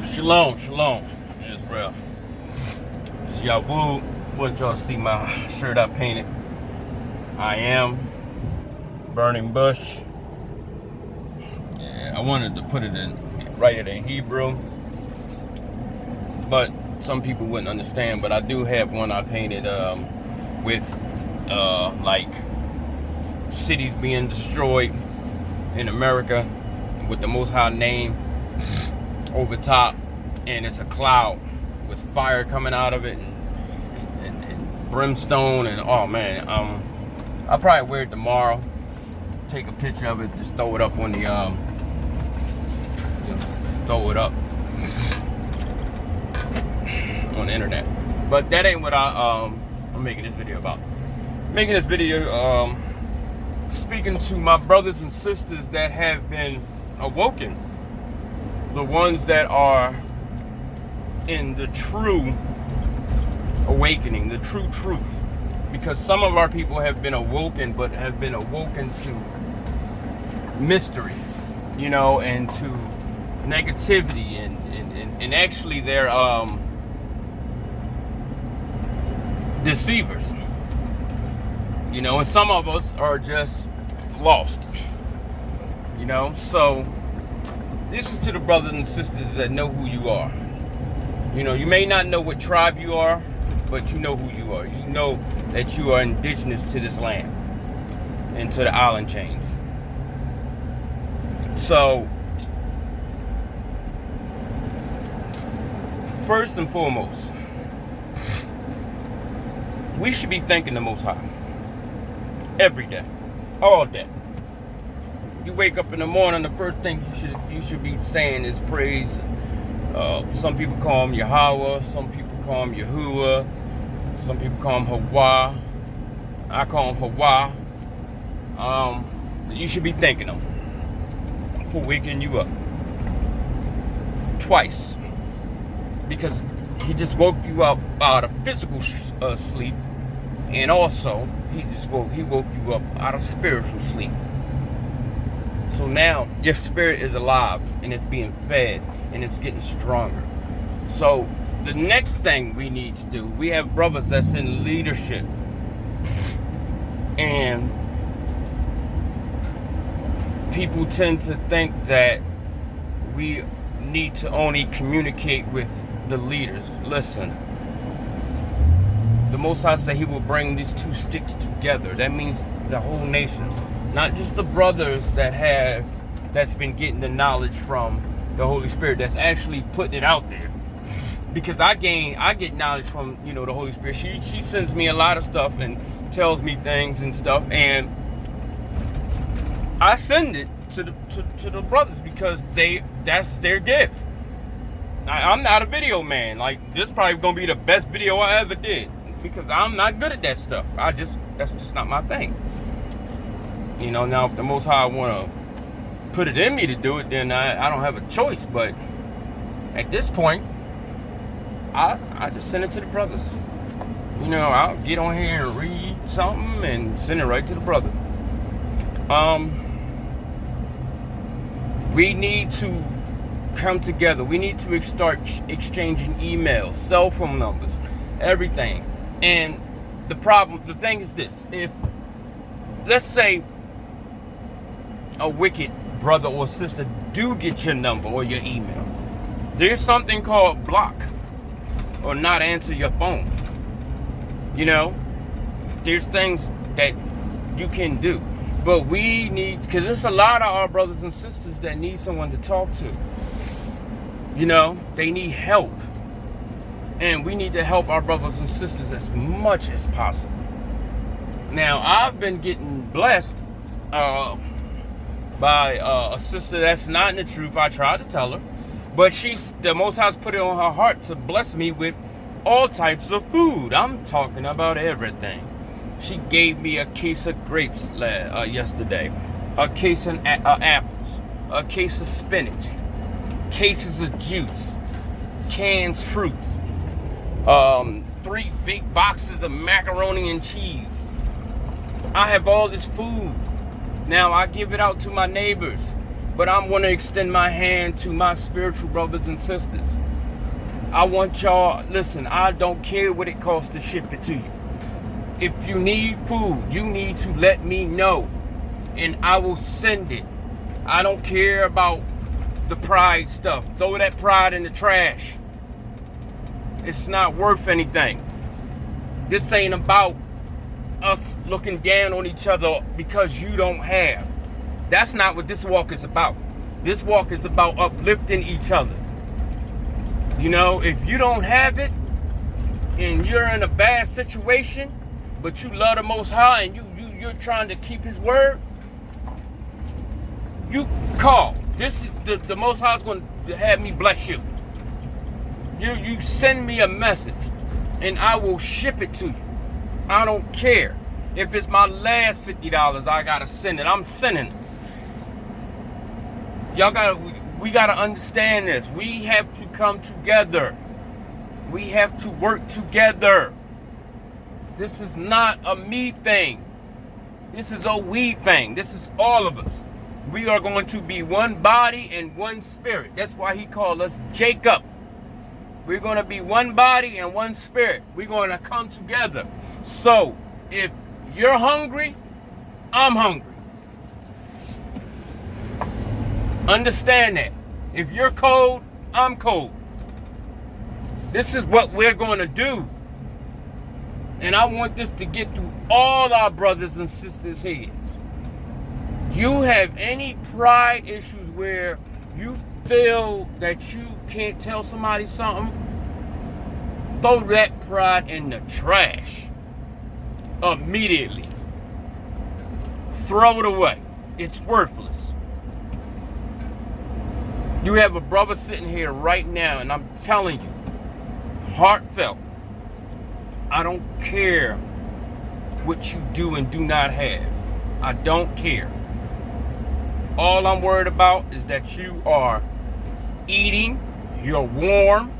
Shalom, shalom, Israel. It's HaWah. Want y'all to see my shirt I painted. I am burning bush. Yeah, I wanted to write it in Hebrew, but some people wouldn't understand. But I do have one I painted with like cities being destroyed in America with the Most High name over top, and it's a cloud with fire coming out of it and brimstone, and oh man, I'll probably wear it tomorrow, take a picture of it, just throw it up on the throw it up on the internet. But that ain't what I'm making this video about. Making this video speaking to my brothers and sisters that have been awoken, the ones that are in the true awakening, the true truth. Because some of our people have been awoken, but have been awoken to mystery, and to negativity, and actually they're deceivers. And some of us are just lost. So this is to the brothers and sisters that know who you are. You may not know what tribe you are, but you know who you are. You know that you are indigenous to this land and to the island chains. So, first and foremost, we should be thanking the Most High every day, all day. You wake up in the morning, the first thing you should be saying is praise. Some people call him HaWah, some people call him HaWah, some people call him HaWah. I call him HaWah. You should be thanking him for waking you up twice, because he just woke you up out of physical sleep, and also he woke you up out of spiritual sleep. So now your spirit is alive and it's being fed and it's getting stronger. So the next thing we need to do, we have brothers that's in leadership, and people tend to think that we need to only communicate with the leaders. Listen, the Most High said he will bring these two sticks together. That means the whole nation, not just the brothers that's been getting the knowledge from the Holy Spirit, that's actually putting it out there. Because I get knowledge from the Holy Spirit. She sends me a lot of stuff and tells me things and stuff, and I send it to the brothers because that's their gift. I'm not a video man. Like, this probably gonna be the best video I ever did, because I'm not good at that stuff. That's just not my thing. Now if the Most High wanna put it in me to do it, then I don't have a choice. But at this point, I just send it to the brothers. I'll get on here and read something and send it right to the brother. We need to come together. We need to start exchanging emails, cell phone numbers, everything. And the thing is this: if, let's say, a wicked brother or sister do get your number or your email, there's something called block or not answer your phone. There's things that you can do, but we need, because there's a lot of our brothers and sisters that need someone to talk to. They need help, and we need to help our brothers and sisters as much as possible. Now, I've been getting blessed by a sister that's not in the truth. I tried to tell her, but the Most High's put it on her heart to bless me with all types of food. I'm talking about everything. She gave me a case of grapes yesterday, a case of apples, a case of spinach, cases of juice, canned fruits, 3 big boxes of macaroni and cheese. I have all this food. Now I give it out to my neighbors. But I'm going to extend my hand to my spiritual brothers and sisters. I want y'all, listen, I don't care what it costs to ship it to you. If you need food, you need to let me know, and I will send it. I don't care about the pride stuff. Throw that pride in the trash. It's not worth anything. This ain't about us looking down on each other because you don't have. That's not what this walk is about. This walk is about uplifting each other. You know, if you don't have it and you're in a bad situation, but you love the Most High and you're trying to keep His word, you call. The Most High is going to have me bless you. You send me a message and I will ship it to you. I don't care. If it's my last $50, I gotta send it. I'm sending it. We gotta understand this. We have to come together. We have to work together. This is not a me thing. This is a we thing. This is all of us. We are going to be one body and one spirit. That's why He called us Jacob. We're going to be one body and one spirit. We're going to come together. So, if you're hungry, I'm hungry. Understand that. If you're cold, I'm cold. This is what we're going to do. And I want this to get through all our brothers and sisters' heads. You have any pride issues where you feel that you can't tell somebody something, throw that pride in the trash. Immediately. Throw it away. It's worthless. You have a brother sitting here right now, and I'm telling you, heartfelt, I don't care what you do and do not have. I don't care. All I'm worried about is that you are eating, you're warm,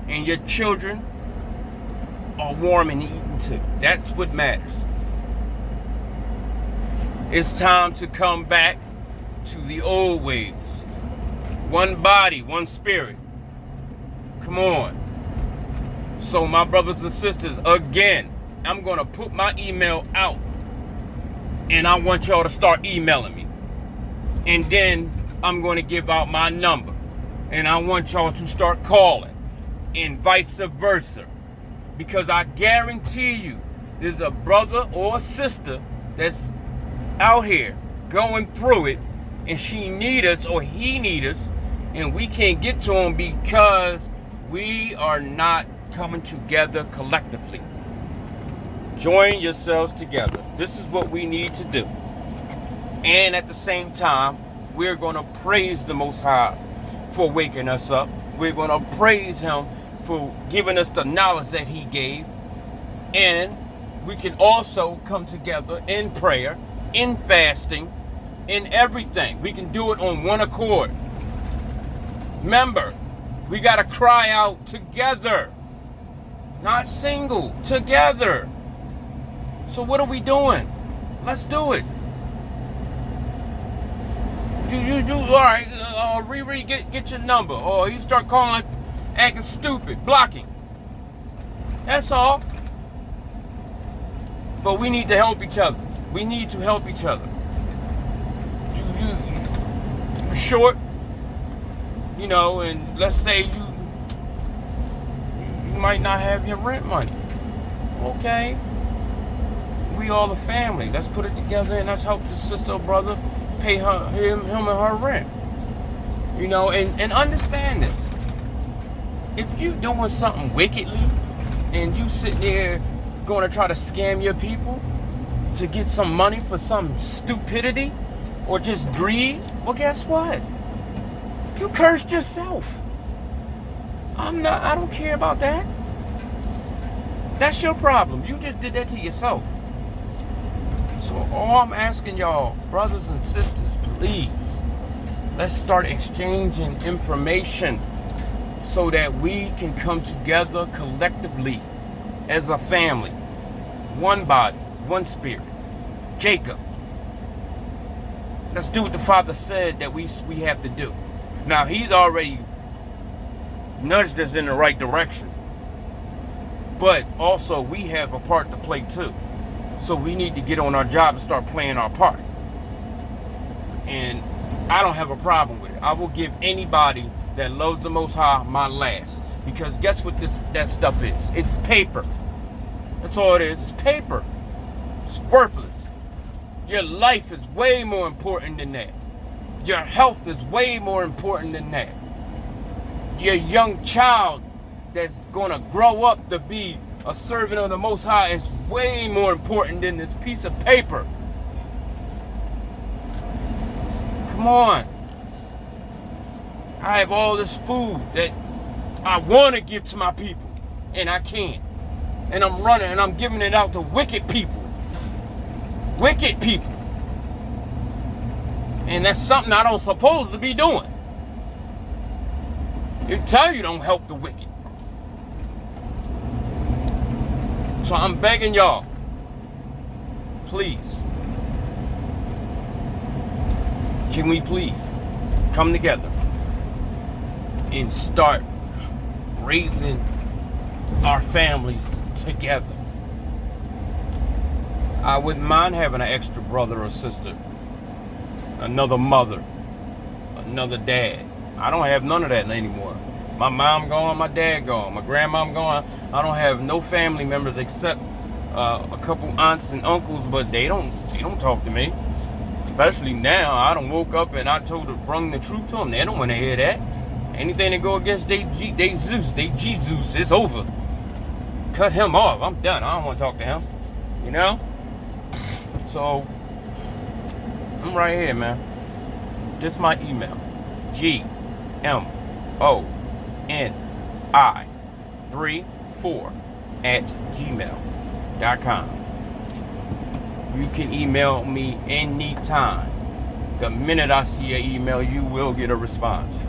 and your children are warm and eating too. That's what matters. It's time to come back to the old ways. One body, one spirit. Come on. So my brothers and sisters, again, I'm going to put my email out. And I want y'all to start emailing me. And then I'm going to give out my number. And I want y'all to start calling. And vice versa. Because I guarantee you, there's a brother or a sister that's out here going through it. And she need us or he need us. And we can't get to them because we are not coming together collectively. Join yourselves together. This is what we need to do. And at the same time, we're going to praise the Most High for waking us up. We're going to praise Him for giving us the knowledge that He gave. And we can also come together in prayer, in fasting, in everything. We can do it on one accord. Remember, we got to cry out together. Not single, together. So what are we doing? Let's do it. All right, Riri, get your number. Or you start calling, acting stupid, blocking. That's all. But we need to help each other. We need to help each other. You're short, you know, and let's say you might not have your rent money. Okay. We all a family. Let's put it together and let's help the sister or brother pay him and her rent. You know, and understand this. If you doing something wickedly and you sitting there going to try to scam your people to get some money for some stupidity or just greed, well, guess what? You cursed yourself. I don't care about that. That's your problem. You just did that to yourself. So all I'm asking y'all, brothers and sisters, please, let's start exchanging information so that we can come together collectively as a family. One body, one spirit. Jacob. Let's do what the Father said that we have to do. Now, he's already nudged us in the right direction. But also, we have a part to play too. So we need to get on our job and start playing our part. And I don't have a problem with it. I will give anybody that loves the Most High my last. Because guess what that stuff is? It's paper. That's all it is. It's paper. It's worthless. Your life is way more important than that. Your health is way more important than that. Your young child that's going to grow up to be a servant of the Most High is way more important than this piece of paper. Come on. I have all this food that I want to give to my people, and I can't. And I'm running and I'm giving it out to wicked people. Wicked people. And that's something I don't supposed to be doing. They tell you don't help the wicked. So I'm begging y'all, please, can we please come together and start raising our families together? I wouldn't mind having an extra brother or sister, another mother, another dad. I don't have none of that anymore. My mom gone, my dad gone, my grandmom gone. I don't have no family members except a couple aunts and uncles, but they don't talk to me. Especially now, I done woke up and I brung the truth to them. They don't want to hear that. Anything that go against they Jesus, it's over. Cut him off. I'm done. I don't want to talk to him. You know? So, I'm right here, man. This is my email. GMONI34@gmail.com. You can email me anytime. The minute I see your email, you will get a response.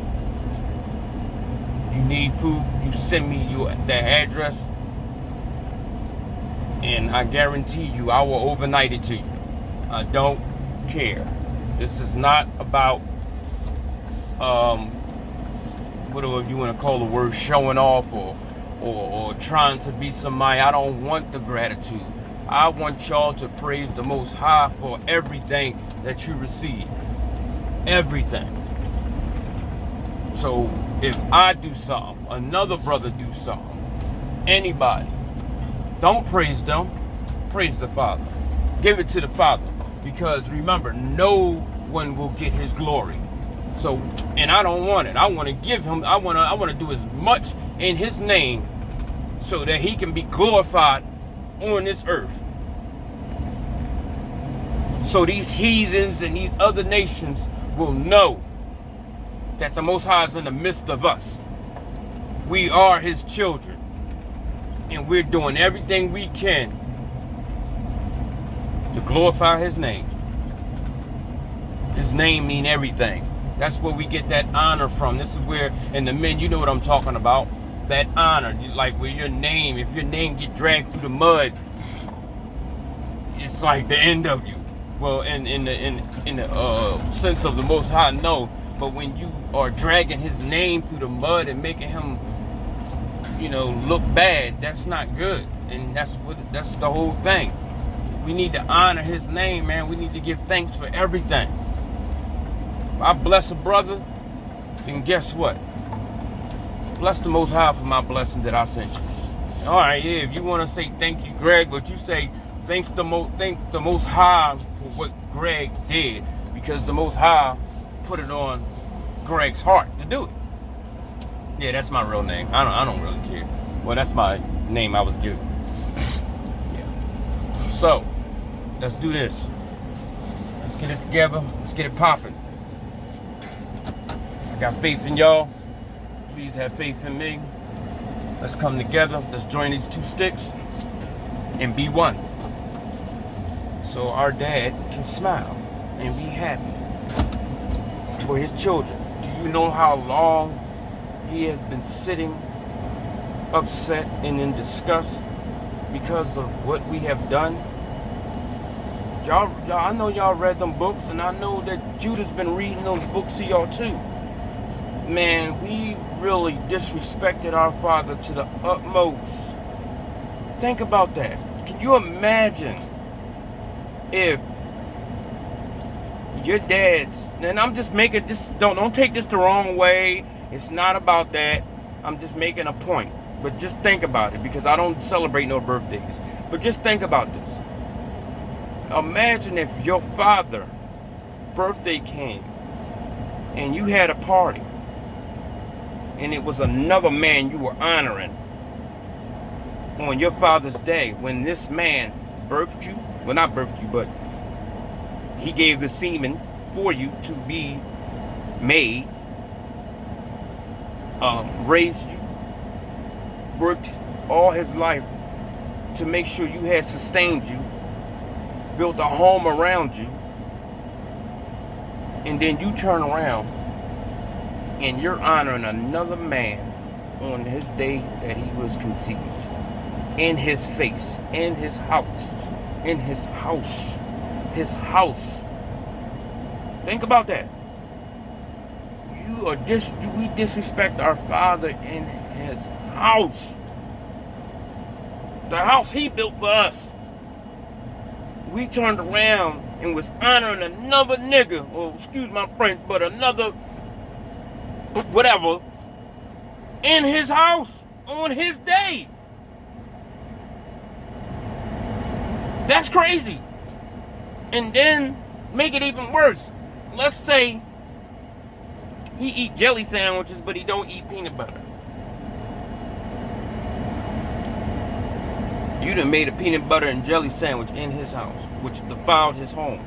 You need food, you send me the address, and I guarantee you I will overnight it to you. I don't care. This is not about whatever you want to call the word, showing off or trying to be somebody. I don't want the gratitude. I want y'all to praise the Most High for everything that you receive. Everything. So if I do something, another brother do something, anybody, don't praise them. Praise the Father. Give it to the Father. Because remember, no one will get his glory. So, and I don't want it. I want to give him, I want to do as much in his name so that he can be glorified on this earth. So these heathens and these other nations will know that the Most High is in the midst of us. We are his children. And we're doing everything we can to glorify his name. His name means everything. That's where we get that honor from. This is where, and the men, you know what I'm talking about. That honor, like where your name, if your name get dragged through the mud, it's like the end of you. Well, in the sense of the Most High, no. But when you are dragging his name through the mud and making him, look bad, that's not good. And that's the whole thing. We need to honor his name, man. We need to give thanks for everything. If I bless a brother, then guess what? Bless the Most High for my blessing that I sent you. All right, yeah, if you want to say thank you, Greg, but you say thank the Most High for what Greg did, because the Most High put it on Greg's heart to do it. Yeah, that's my real name. I don't really care. Well, that's my name I was given. Yeah. So, let's do this. Let's get it together. Let's get it popping. I got faith in y'all. Please have faith in me. Let's come together. Let's join these two sticks and be one. So our dad can smile and be happy for his children. Do you know how long he has been sitting upset and in disgust because of what we have done? Y'all, I know y'all read them books, and I know that Judah's been reading those books to y'all too. Man, we really disrespected our father to the utmost. Think about that. Can you imagine if your dad's, and I'm just making this, don't take this the wrong way. It's not about that. I'm just making a point. But just think about it, because I don't celebrate no birthdays. But just think about this. Imagine if your father's birthday came and you had a party and it was another man you were honoring on your father's day, when this man birthed you. Well, not birthed you, but he gave the semen for you to be made, raised you, worked all his life to make sure you had sustained you, built a home around you, and then you turn around and you're honoring another man on his day that he was conceived, in his face, in his house, his house. Think about that. We disrespect our father in his house, the house he built for us. We turned around and was honoring another nigga, or excuse my French, but another whatever, in his house on his day. That's crazy. And then make it even worse. Let's say he eat jelly sandwiches, but he don't eat peanut butter. You done made a peanut butter and jelly sandwich in his house, which defiled his home,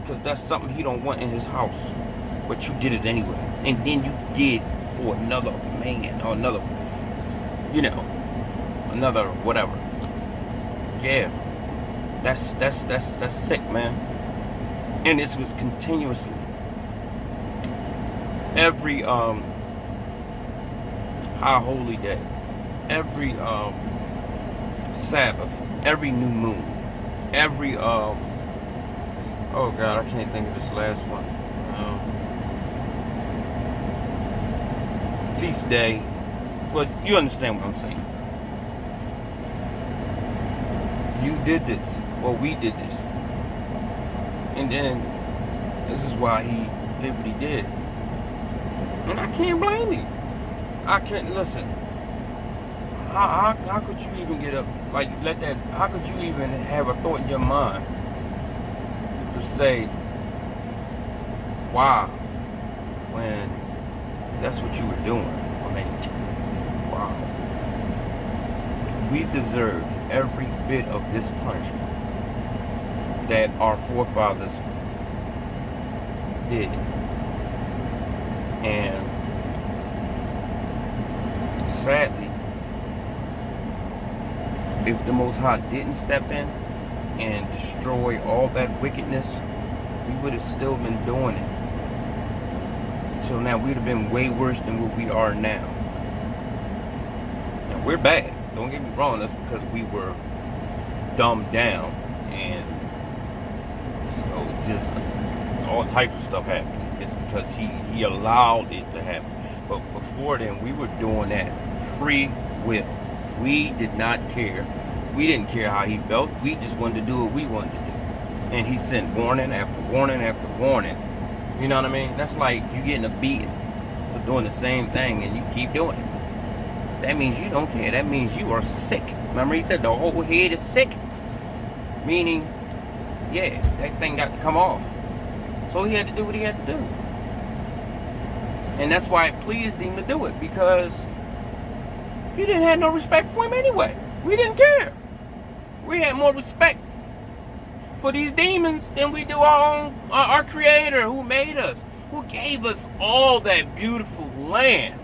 because that's something he don't want in his house. But you did it anyway. And then you did for another man, or another, another whatever. Yeah. That's sick, man. And this was continuously. Every high holy day, every Sabbath, every new moon, every oh God, I can't think of this last one. Feast day, but you understand what I'm saying. You did this, or we did this, and then this is why he did what he did. And I can't blame you. I can't, listen. How could you even get up, how could you even have a thought in your mind to say, wow, when that's what you were doing? I mean, wow. We deserved every bit of this punishment that our forefathers did. And sadly, if the Most High didn't step in and destroy all that wickedness, we would have still been doing it. So now we'd have been way worse than what we are now. And we're bad. Don't get me wrong, that's because we were dumbed down and, just all types of stuff happened. It's because he allowed it to happen. But before then, we were doing that free will. We did not care. We didn't care how he felt. We just wanted to do what we wanted to do. And he sent warning after warning after warning. You know what I mean? That's like you getting a beating for doing the same thing and you keep doing it. That means you don't care. That means you are sick. Remember he said the whole head is sick? Meaning, yeah, that thing got to come off. So he had to do what he had to do. And that's why it pleased him to do it, because he didn't have no respect for him anyway. We didn't care. We had more respect for these demons than we do our Creator who made us, who gave us all that beautiful land,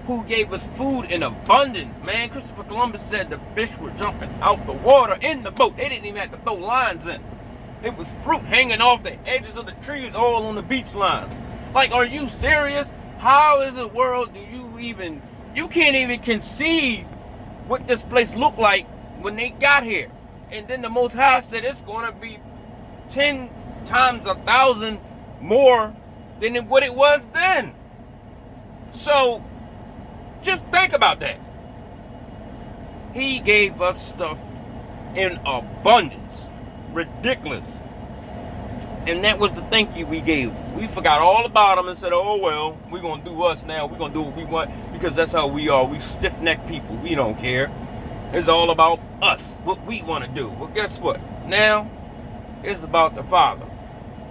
who gave us food in abundance. Man, Christopher Columbus said the fish were jumping out the water in the boat. They didn't even have to throw lines in. It was fruit hanging off the edges of the trees all on the beach lines. Like, are you serious? How is the world you can't even conceive what this place looked like when they got here. And then the Most High said it's going to be 10 times 1,000 more than what it was then. So just think about that. He gave us stuff in abundance. Ridiculous. And that was the thank you we gave. We forgot all about him and said, oh, well, we're going to do us now. We're going to do what we want because that's how we are. We stiff-necked people. We don't care. It's all about us, what we want to do. Well, guess what? Now, it's about the Father.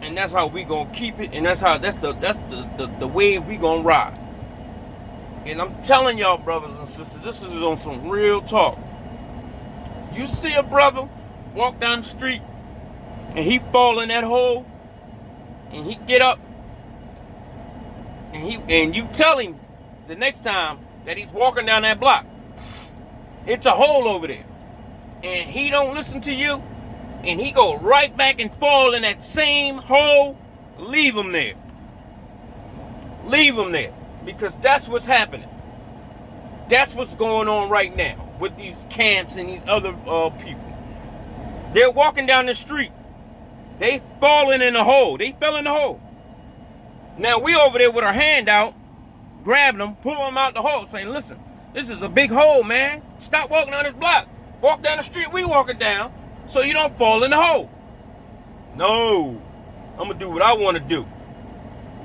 And that's how we going to keep it. And that's the way we going to ride. And I'm telling y'all, brothers and sisters, this is on some real talk. You see a brother walk down the street and he fall in that hole and he get up and you tell him the next time that he's walking down that block, it's a hole over there, and he don't listen to you and he go right back and fall in that same hole, leave him there. Leave him there. Because that's what's happening. That's what's going on right now with these camps and these other people. They're walking down the street. They falling in the hole. They fell in the hole. Now we over there with our hand out, grabbing them, pulling them out the hole, saying, listen, this is a big hole, man. Stop walking on this block. Walk down the street we walking down so you don't fall in the hole. No. I'm going to do what I want to do.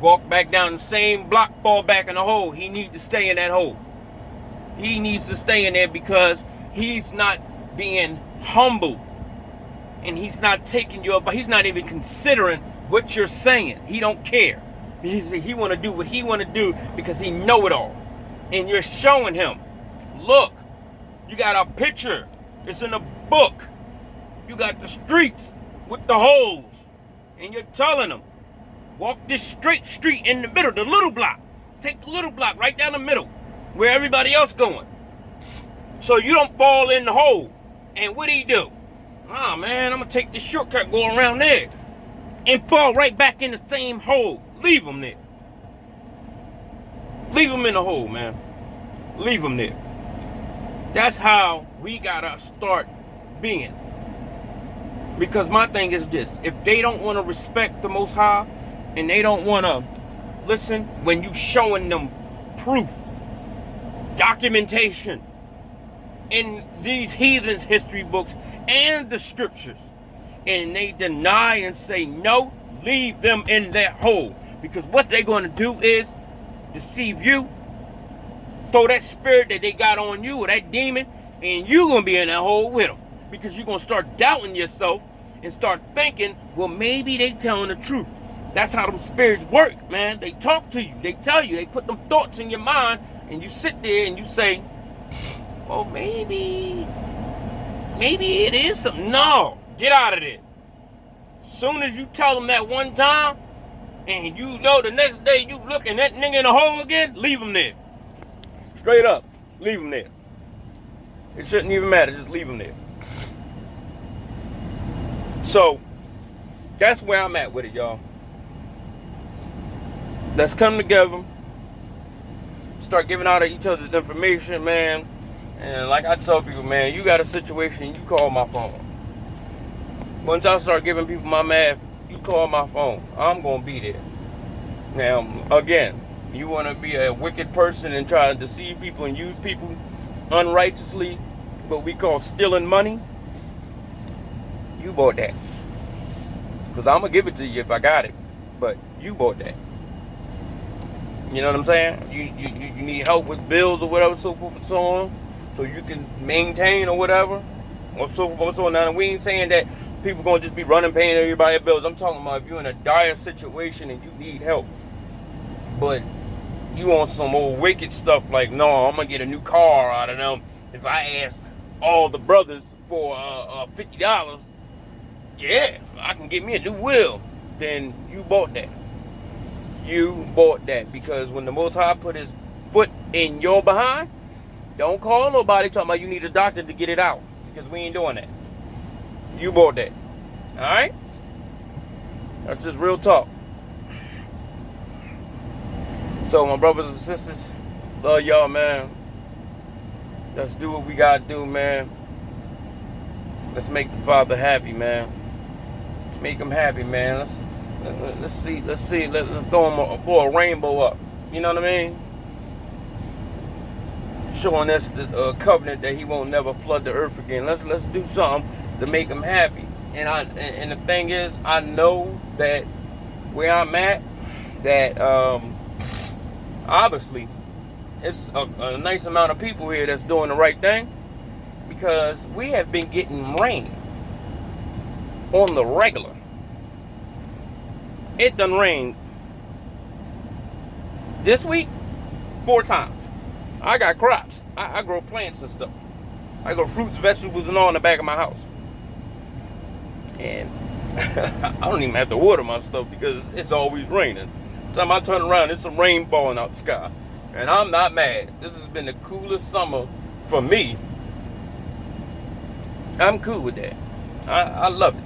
Walk back down the same block, fall back in the hole. He needs to stay in that hole. He needs to stay in there because he's not being humble. And he's not taking you up, but he's not even considering what you're saying. He don't care. He want to do what he want to do because he know it all. And you're showing him, look, you got a picture. It's in a book. You got the streets with the holes. And you're telling him, walk this straight street in the middle, the little block. Take the little block right down the middle where everybody else going. So you don't fall in the hole. And what do he do? Oh, man, I'm going to take this shortcut, go around there, and fall right back in the same hole. Leave him there. Leave him in the hole, man. Leave him there. That's how we got to start being. Because my thing is this. If they don't want to respect the Most High, and they don't want to listen when you showing them proof, documentation in these heathens' history books and the scriptures, and they deny and say no, leave them in that hole. Because what they're going to do is deceive you, throw that spirit that they got on you or that demon, and you're going to be in that hole with them. Because you're going to start doubting yourself and start thinking, well, maybe they telling the truth. That's how them spirits work, man. They talk to you. They tell you. They put them thoughts in your mind, and you sit there and you say, well, maybe it is something. No, get out of there. Soon as you tell them that one time, and you know the next day you looking that nigga in the hole again, leave him there. Straight up, leave him there. It shouldn't even matter, just leave him there. So, that's where I'm at with it, y'all. Let's come together, start giving out each other's information, man. And like I tell people, man, you got a situation, you call my phone. Once I start giving people my math, you call my phone. I'm going to be there. Now, again, you want to be a wicked person and try to deceive people and use people unrighteously, what we call stealing money, you bought that. Because I'm going to give it to you if I got it. But you bought that. You know what I'm saying? You need help with bills or whatever, so forth and so on, so you can maintain or whatever, or so forth and so on. Now, we ain't saying that people going to just be running paying everybody bills. I'm talking about if you're in a dire situation and you need help, but you want some old wicked stuff like, no, I'm going to get a new car out of them. If I ask all the brothers for $50, yeah, I can get me a new wheel. Then you bought that. You bought that, because when the Most High put his foot in your behind, don't call nobody talking about you need a doctor to get it out, because we ain't doing that. You bought that. Alright? That's just real talk. So my brothers and sisters, love y'all, man. Let's do what we gotta do, man. Let's make the Father happy, man. Let's Make them happy, man. Let's see. Let's throw them for a rainbow up. You know what I mean? Showing us the covenant that he won't never flood the earth again. Let's do something to make him happy. And the thing is, I know that where I'm at, that obviously it's a nice amount of people here that's doing the right thing, because we have been getting rain on the regular. It done rained this week 4 times. I got crops. I grow plants and stuff. I grow fruits, vegetables, and all in the back of my house. And I don't even have to water my stuff because it's always raining. Time I turn around, it's some rain falling out the sky. And I'm not mad. This has been the coolest summer for me. I'm cool with that. I love it.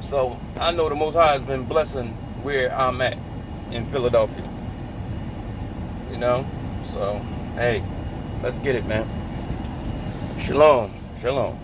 So I know the Most High has been blessing where I'm at in Philadelphia. You know? So, hey, let's get it, man. Shalom. Shalom.